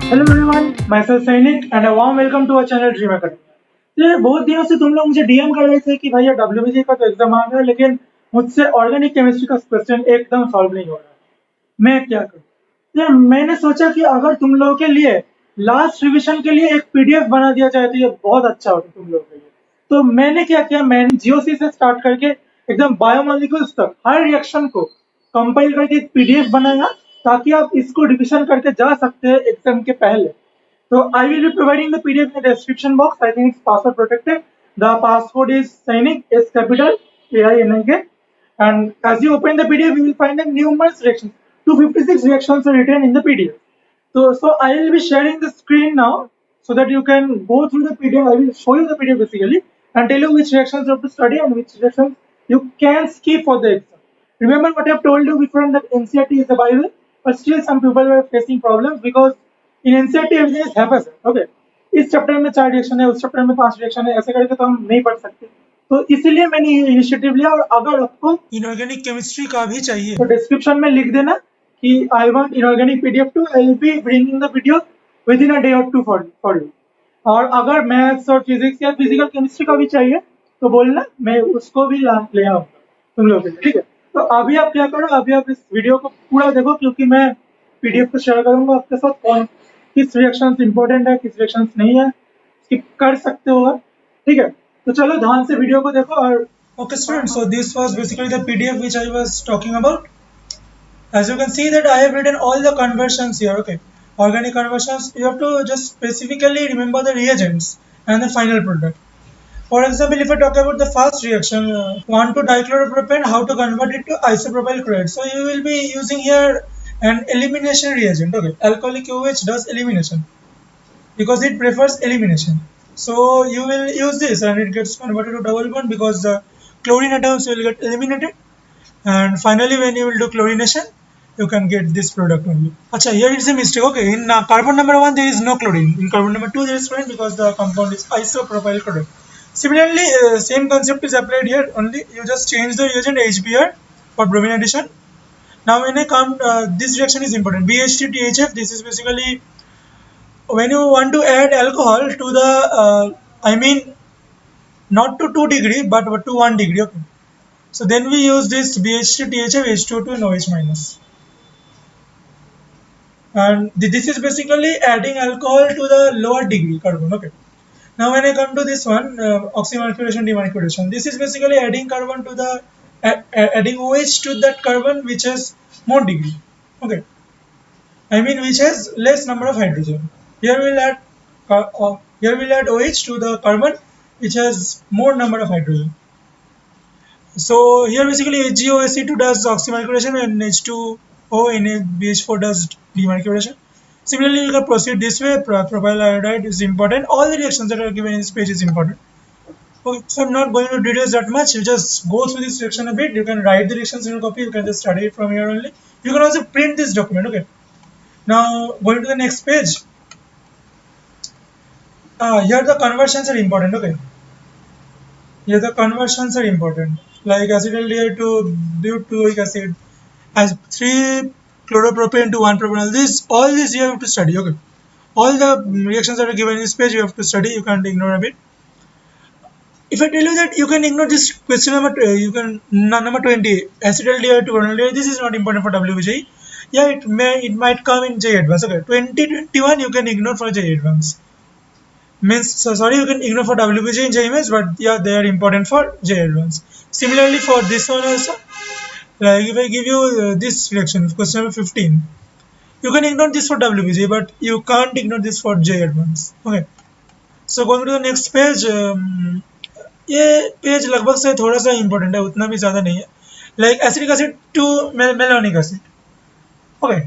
Hello everyone, myself Sainik and a warm welcome to our channel Dream Academy. ये बहुत दिनों से तुम लोग मुझे डीएम कर रहे थे कि भैया डब्ल्यूबीजी का तो एग्जाम आ गया, लेकिन मुझसे ऑर्गेनिक केमिस्ट्री का क्वेश्चन एकदम सॉल्व नहीं हो रहा। मैं क्या करूं? यार मैंने सोचा कि अगर तुम लोगों के लिए लास्ट रिवीजन के लिए एक पीडीएफ बना दिया जाए तो ये बहुत अच्छा होता तुम लोगों के लिए। तो मैंने क्या किया, मैंने जीओसी से स्टार्ट करके एकदम बायोमोलिक्यूल्स तक हर रिएक्शन को कंपाइल करके एक पीडीएफ बनाया, ताकि आप इसको रिविजन करके जा सकते हैं एग्जाम के पहले। So I will be providing the PDF in the description box. I think it's password protected. The password is Sainik, S capital AINIK. And as you open the PDF, you will find the numerous reactions. 256 reactions are written in the PDF. So I will be sharing the screen now so that you can go through the PDF. I will show you the PDF basically and tell you which reactions you have to study and which reactions you can skip for the exam. Remember what I have told you before, that NCERT is the Bible, but still some people were facing problems because in NCERT everything is happens. Okay, इस chapter में 4 reaction है, उस chapter में 5 reaction है, ऐसे करके तो हम नहीं पढ़ सकते। तो इसीलिए मैंने ये इनिशिएटिव लिया। और अगर आपको इनऑर्गेनिक केमिस्ट्री का भी चाहिए तो डिस्क्रिप्शन में लिख देना कि I want inorganic PDF too, I will be bringing the video within a day और टू फॉर यू। और अगर मैथ्स और फिजिक्स या फिजिकल केमिस्ट्री का भी चाहिए तो बोलना, मैं उसको भी ले आऊंगा तुम लोगों के लिए, ठीक है। तो अभी आप क्या करो, अभी आप इस वीडियो को पूरा देखो, क्योंकि मैं पीडीएफ को शेयर करूंगा आपके साथ। कौन किस रिएक्शन इंपॉर्टेंट है, किस रिएक्शन नहीं है, स्किप कर सकते हो आप, ठीक है। तो चलो ध्यान से वीडियो को देखो। और okay students, so this was basically the PDF which I was talking about. As you can see that I have written all the conversions here. Okay, organic conversions, you have to just specifically remember the reagents and the final product. For example, if I talk about the first reaction, 1,2-dichloropropane, how to convert it to isopropyl chloride. So you will be using here an elimination reagent. Okay, alcoholic OH does elimination because it prefers elimination. So you will use this and it gets converted to double bond because the chlorine atoms will get eliminated. And finally, when you will do chlorination, you can get this product only. Acha, here is a mistake. Okay, in carbon number 1 there is no chlorine. In carbon number 2 there is chlorine because the compound is isopropyl chloride. Similarly, same concept is applied here. Only you just change the reagent HBr for bromine addition. Now when I come, this reaction is important. BH2THF. This is basically when you want to add alcohol to the, I mean, not to 2 degree but to 1 degree. Okay. So then we use this BH2THF H2O2 and OH minus. And this is basically adding alcohol to the lower degree carbon. Okay. Now when I come to this one, oxymercuration, demercuration, this is basically adding carbon to the adding OH to that carbon which has more degree. Okay, I mean which has less number of hydrogen. Here we'll add OH to the carbon which has more number of hydrogen. So here basically HgOSC2 does oxymercuration and H2O NaBH4 does demercuration. Similarly, you can proceed this way. Propyl iodide is important. All the reactions that are given in this page is important. Okay, so I'm not going to details that much. You just go through this reaction a bit. You can write the reactions in your copy. You can just study it from here only. You can also print this document. Okay. Now going to the next page. Here the conversions are important. Okay. Here the conversions are important. Like acetaldehyde to butyric acid, as 3-chloropropane to 1-propanol. This all this you have to study. Okay. All the reactions that are given in this page you have to study. You can't ignore a bit. If I tell you that you can ignore this question number, you can number 20, acetaldehyde to formaldehyde. This is not important for WBJ. Yeah, it might come in J advance. Okay, 2021 you can ignore for J advance. Means so sorry, you can ignore for WBJ in J image, but yeah, they are important for J advance. Similarly for this one also, like if I give you this reaction, question number 15, you can ignore this for WBJ, but you can't ignore this for J advance. Okay. So going to the next page. ये page लगभग से थोड़ा सा important है, उतना भी ज़्यादा नहीं है. Like acetic acid to malonic acid. Okay,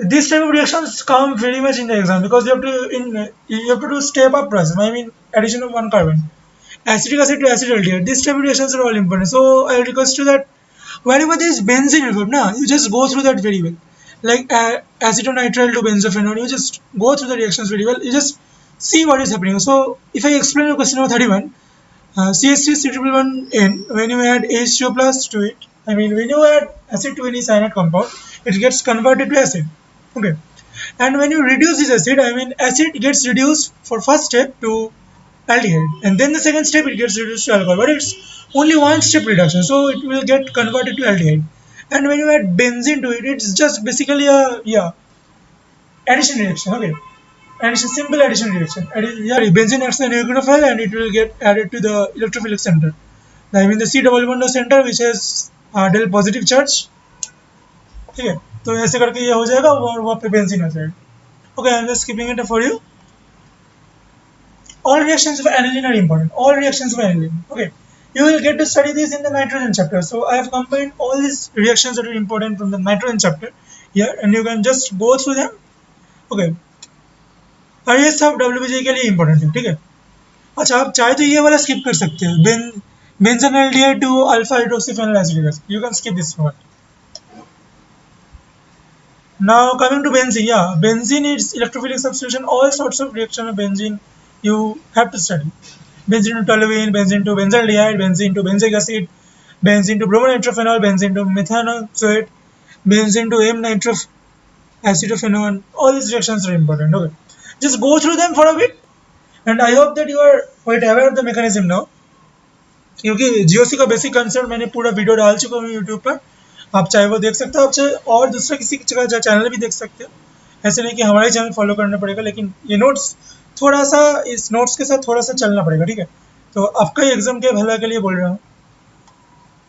this type of reactions come very much in the exam because you have to do step up process. I mean addition of one carbon. Acetic acid to acetaldehyde. This type of reactions are all important. So I request you that wherever there is benzene involved, you just go through that very well. Like acetonitrile to benzophenone, you just go through the reactions very well. You just see what is happening. So if I explain the question number 31. CH3 when you add H2O plus to it, I mean when you add acid to any cyanide compound, it gets converted to acid. Okay. And when you reduce this acid, I mean acid gets reduced for first step to aldehyde, and then the second step it gets reduced to alcohol, but it's only one step reduction, so it will get converted to aldehyde. And when you add benzene to it, it's just basically a addition reaction. Okay, and it's a simple addition reaction. Benzene acts as a nucleophile and it will get added to the electrophilic center. I mean the C double bond center which has del positive charge. ठीक है, तो ऐसे करके ये हो जाएगा और वहाँ पे बेंजीन आ जाएगा. Okay, I'm just skipping it for you. All reactions of aniline are important. All reactions of aniline. Okay, you will get to study this in the nitrogen chapter. So I have combined all these reactions that are important from the nitrogen chapter here, and you can just go through them. Okay, और ये सब WBJ के लिए important है. ठीक है, अच्छा आप चाहे तो ये वाला skip कर सकते हो. Benzanaldehyde to alpha hydroxyphenyl acetic acid. You can skip this one. Now coming to benzene, benzene is electrophilic substitution. All sorts of reaction of benzene you have to study. Benzene to toluene, benzene to benzaldehyde, benzene to benzoic acid, benzene to bromonitrophenol, benzene to methanoxide, benzene to M-nitroacetophenone. All these reactions are important. Okay, just go through them for a bit, and I hope that you are quite aware of the mechanism now. क्योंकि GOC का basic concept मैंने पूरा video डाल चुका हूँ YouTube पर, आप चाहे वो देख सकते हो, आप चाहे और दूसरा किसी का चैनल भी देख सकते हो. ऐसे नहीं कि हमारे चैनल फॉलो करना पड़ेगा, लेकिन ये नोट्स थोड़ा सा इस नोट्स के साथ थोड़ा सा चलना पड़ेगा. ठीक है, तो आपका एग्जाम के भला के लिए बोल रहा हूँ.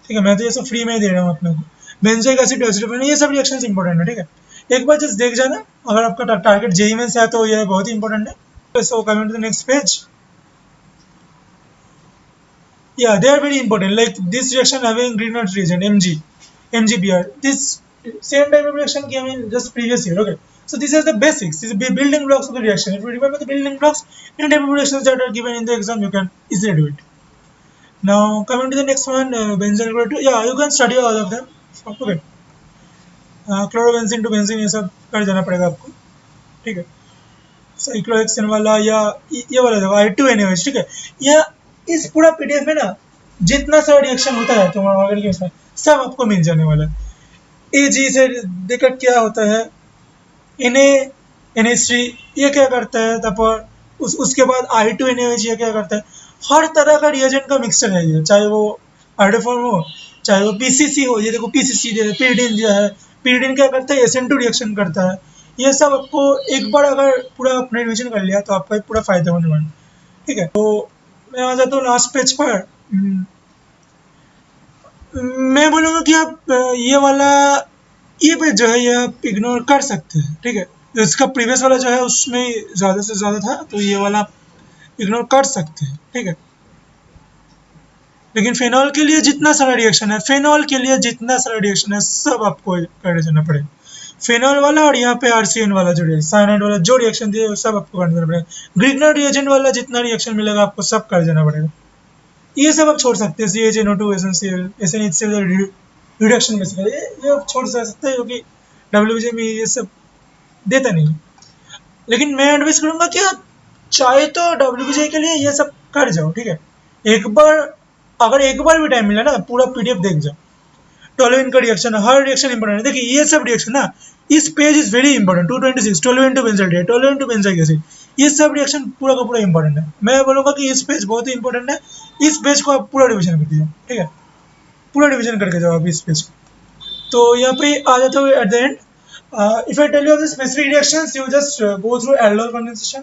ठीक है, मैं तो ये सब फ्री में ही दे रहा हूँ अपने को. बेंजोइक एसिड एसिडोफेन ये सब रिएक्शंस इंपॉर्टेंट है. ठीक है, एक बार जस्ट देख जाना. अगर आपका टारगेट जेईई में से है तो ये बहुत ही इंपॉर्टेंट है. So coming to the next page. Yeah, they are very important. Like this reaction having Grignard reagent MgBr. This same type of reaction came in just previous year. Okay, so these are the basics. These are the building blocks of the reaction. If you remember the building blocks, any type of reactions that are given in the exam, you can easily do it. Now coming to the next one, benzene chloride. Yeah, you can study all of them. Okay, chlorobenzene to benzene ये सब कर जाना पड़ेगा आपको. ठीक है, cyclohexane वाला या ये वाला देखो I2NaOH. ठीक है, या इस पूरा पीडीएफ में ना जितना सारा रिएक्शन होता है तुम्हारा ऑर्गेनिक केमिस्ट्री सब आपको मिल जाने वाला है. एजी से देखकर क्या होता है, NaNH3 ये क्या करता है, तब उसके बाद I2NaOH ये क्या करता है. हर तरह का रिएजेंट का मिक्सचर है ये, चाहे वो आयोडोफॉर्म हो चाहे वो पीसीसी हो. ये देखो पीसीसी pyridine जो है, pyridine क्या करता है, SN2 रिएक्शन करता है. ये सब आपको एक बार अगर पूरा अपने रिविजन कर लिया तो आपका पूरा फायदा होने वाला. ठीक है, तो मैं आ जाता हूँ लास्ट पेज पर. मैं बोलूँगा कि आप ये पेज जो है ये आप इग्नोर कर सकते हैं. ठीक है, इसका प्रीवियस वाला जो है उसमें ज़्यादा से ज़्यादा था, तो ये वाला आप इग्नोर कर सकते हैं. ठीक है, लेकिन फेनॉल के लिए जितना सारा रिएक्शन है सब आपको कर जाना पड़ेगा. फेनॉल वाला और यहाँ पे आरसीएन वाला जो साइनाइड वाला जो रिएक्शन दिए वो सब आपको कर देना पड़ेगा. ग्रिग्नार्ड रिएजेंट वाला जितना रिएक्शन मिलेगा आपको सब कर देना पड़ेगा. ये सब आप छोड़ सकते हैं. CHNO2 SnCl SnHCl reduction basically ये आप छोड़ सकते हैं, क्योंकि WBJ में ये सब देता नहीं. लेकिन मैं एडवाइस करूँगा कि आप चाहे तो WBJ के लिए ये सब कर जाओ. ठीक है, अगर एक बार भी टाइम मिला ना पूरा पीडीएफ देख जाओ. टोलुइन का रिएक्शन, हर रिएक्शन इंपॉर्टेंट है. देखिए ये सब रिएक्शन ना, इस page is very important. 226 toluene to benzaldehyde, toluene to benzoic acid, ये सब रिएक्शन पूरा का पूरा इंपॉर्टेंट है. मैं बोलूँगा कि इस पेज बहुत ही इंपॉर्टेंट है. इस पेज को आप पूरा रिविजन कर दीजिए. ठीक है, पूरा रिविजन करके जाओ आप इस पेज को. तो यहाँ पे आ जाता हूँ at the end. If I tell you the specific reactions, you just go through aldol condensation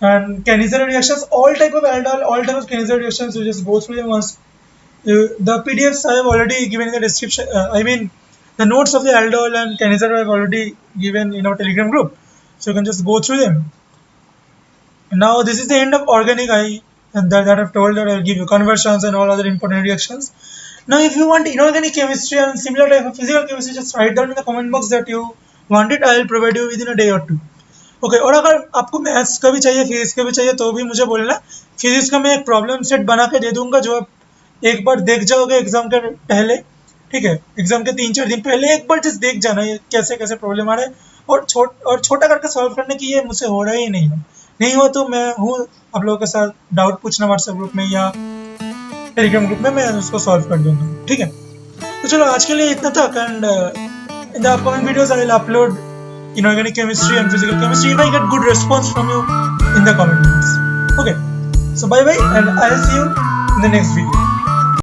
and Cannizzaro reactions, all type of aldol, all type of Cannizzaro reactions, you just go through them once. The PDFs I have already given in the description. I mean, the notes of the aldol and Cannizzaro I have already given in our Telegram group, so you can just go through them. Now this is the end of organic. That I've told that I'll give you conversions and all other important reactions. Now, if you want inorganic chemistry and similar type of physical chemistry, just write down in the comment box that you want it. I will provide you within a day or two. Okay, और अगर आपको maths का भी चाहिए physics का भी चाहिए तो भी मुझे बोलना. फिजिक्स का मैं एक प्रॉब्लम सेट बना के दे दूंगा जो आप एक बार देख जाओगे एग्जाम के पहले. ठीक है, एग्जाम के 3-4 दिन पहले एक बार जस्ट देख जाना ये कैसे कैसे प्रॉब्लम आ रहा है, और छोटा करके सॉल्व करने की. ये मुझसे हो रहा ही नहीं हो तो मैं हूँ आप लोगों के साथ. डाउट पूछना व्हाट्सएप ग्रुप में या टेलीग्राम ग्रुप में, मैं उसको सॉल्व कर दूंगा. ठीक है, तो चलो आज के लिए इतना तक. And in the upcoming videos I will upload inorganic chemistry and physical chemistry if I get good response from you in the comment box. Okay, so bye bye, and I'll see you in the next video.